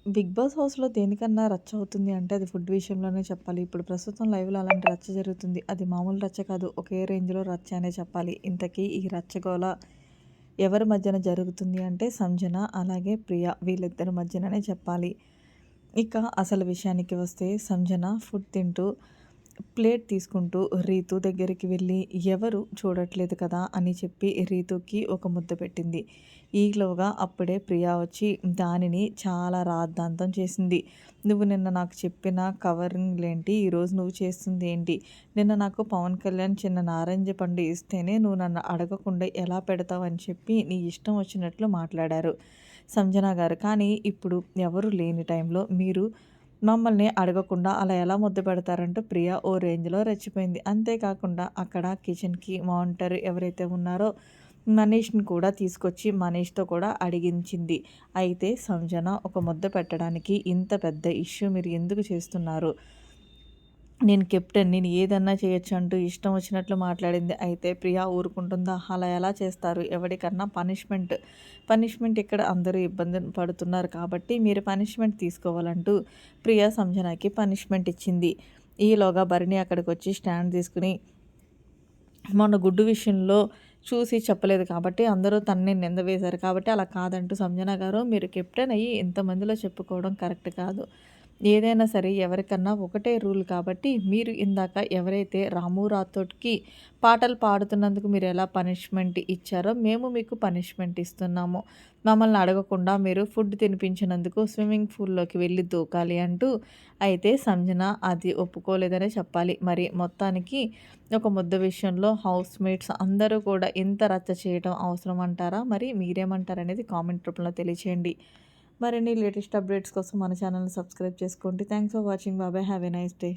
Big boss హౌస్‌లో దేనికన్నా రచ్చ అవుతుంది అంటే అది ఫుడ్ విషయంలోనే చెప్పాలి. ఇప్పుడు ప్రస్తుతం లైవ్‌లో అలాంటి రచ్చ జరుగుతుంది. అది మామూలు రచ్చ కాదు. ఒకే రేంజ్‌లో రచ్చ అనే చెప్పాలి. ఇంతకీ ఈ రచ్చగోల ఎవరి మధ్యన జరుగుతుంది అంటే సంజన అలాగే ప్రియ వీళ్ళిద్దరి మధ్యననే చెప్పాలి. ఇక అసలు విషయానికి వస్తే సంజన ఫుడ్ తింటూ ప్లేట్ తీసుకుంటూ రీతు దగ్గరికి వెళ్ళి ఎవరు చూడట్లేదు కదా అని చెప్పి రీతుకి ఒక ముద్ద పెట్టింది. ఈలోగా అప్పుడే ప్రియా వచ్చి దానిని చాలా రాద్ధాంతం చేసింది. "నువ్వు నిన్న నాకు చెప్పిన కవరింగ్‌లేంటి? ఈరోజు నువ్వు చేస్తుంది ఏంటి? నిన్న నాకు పవన్ కళ్యాణ్ చిన్న నారింజ పండు ఇస్తేనే నువ్వు నన్ను అడగకుండా ఎలా పెడతావు?" అని చెప్పి నీ ఇష్టం వచ్చినట్లు మాట్లాడారు సంజన గారు. కానీ ఇప్పుడు ఎవరు లేని టైంలో మీరు మమ్మల్ని అడగకుండా అలా ఎలా ముద్ద పెడతారంటూ ప్రియ ఓ రేంజ్‌లో రెచ్చిపోయింది. అంతేకాకుండా అక్కడ కిచెన్‌కి మానిటర్ ఎవరైతే ఉన్నారో మనీష్‌ని కూడా తీసుకొచ్చి మనీష్‌తో కూడా అడిగించింది. అయితే సంజన ఒక ముద్ద పెట్టడానికి ఇంత పెద్ద ఇష్యూ మీరు ఎందుకు చేస్తున్నారు? నేను కెప్టెన్. నేను ఏదన్నా చేయొచ్చు అంటూ ఇష్టం వచ్చినట్లు మాట్లాడింది. అయితే ప్రియా ఊరుకుంటుందా? అలా ఎలా చేస్తారు? ఎవడికన్నా పనిష్మెంట్ ఇక్కడ అందరూ ఇబ్బంది పడుతున్నారు కాబట్టి మీరు పనిష్మెంట్ తీసుకోవాలంటూ ప్రియా సంజనకి పనిష్మెంట్ ఇచ్చింది. ఈలోగా భరణి అక్కడికొచ్చి స్టాండ్ తీసుకుని మొన్న గుడ్డు విషయంలో చూసి చెప్పలేదు కాబట్టి అందరూ తనని నింద వేశారు కాబట్టి అలా కాదంటూ సంజన గారు మీరు కెప్టెన్ అయ్యి ఇంతమందిలో చెప్పుకోవడం కరెక్ట్ కాదు. ఏదైనా సరే ఎవరికన్నా ఒకటే రూల్ కాబట్టి మీరు ఇందాక ఎవరైతే రాము రాథోడ్‌కి పాటలు పాడుతున్నందుకు మీరు ఎలా పనిష్మెంట్ ఇచ్చారో మేము మీకు పనిష్మెంట్ ఇస్తున్నాము. మమ్మల్ని అడగకుండా మీరు ఫుడ్ తినిపించినందుకు స్విమ్మింగ్ పూల్‌లోకి వెళ్లి దూకాలి అంటూ అయితే సంజన అది ఒప్పుకోలేదనే చెప్పాలి. మరి మొత్తానికి ఒక ముద్ద విషయంలో హౌస్‌మేట్స్ అందరూ కూడా ఇంత రచ్చ చేయటం అవసరం అంటారా? మరి మీరేమంటారనేది కామెంట్ రూపంలో తెలియచేయండి. మరిన్ని లేటెస్ట్ అప్డేట్స్ కోసం మన ఛానల్‌ని సబ్స్క్రైబ్ చేసుకోండి. Thanks for watching. Bye bye. Have a nice day.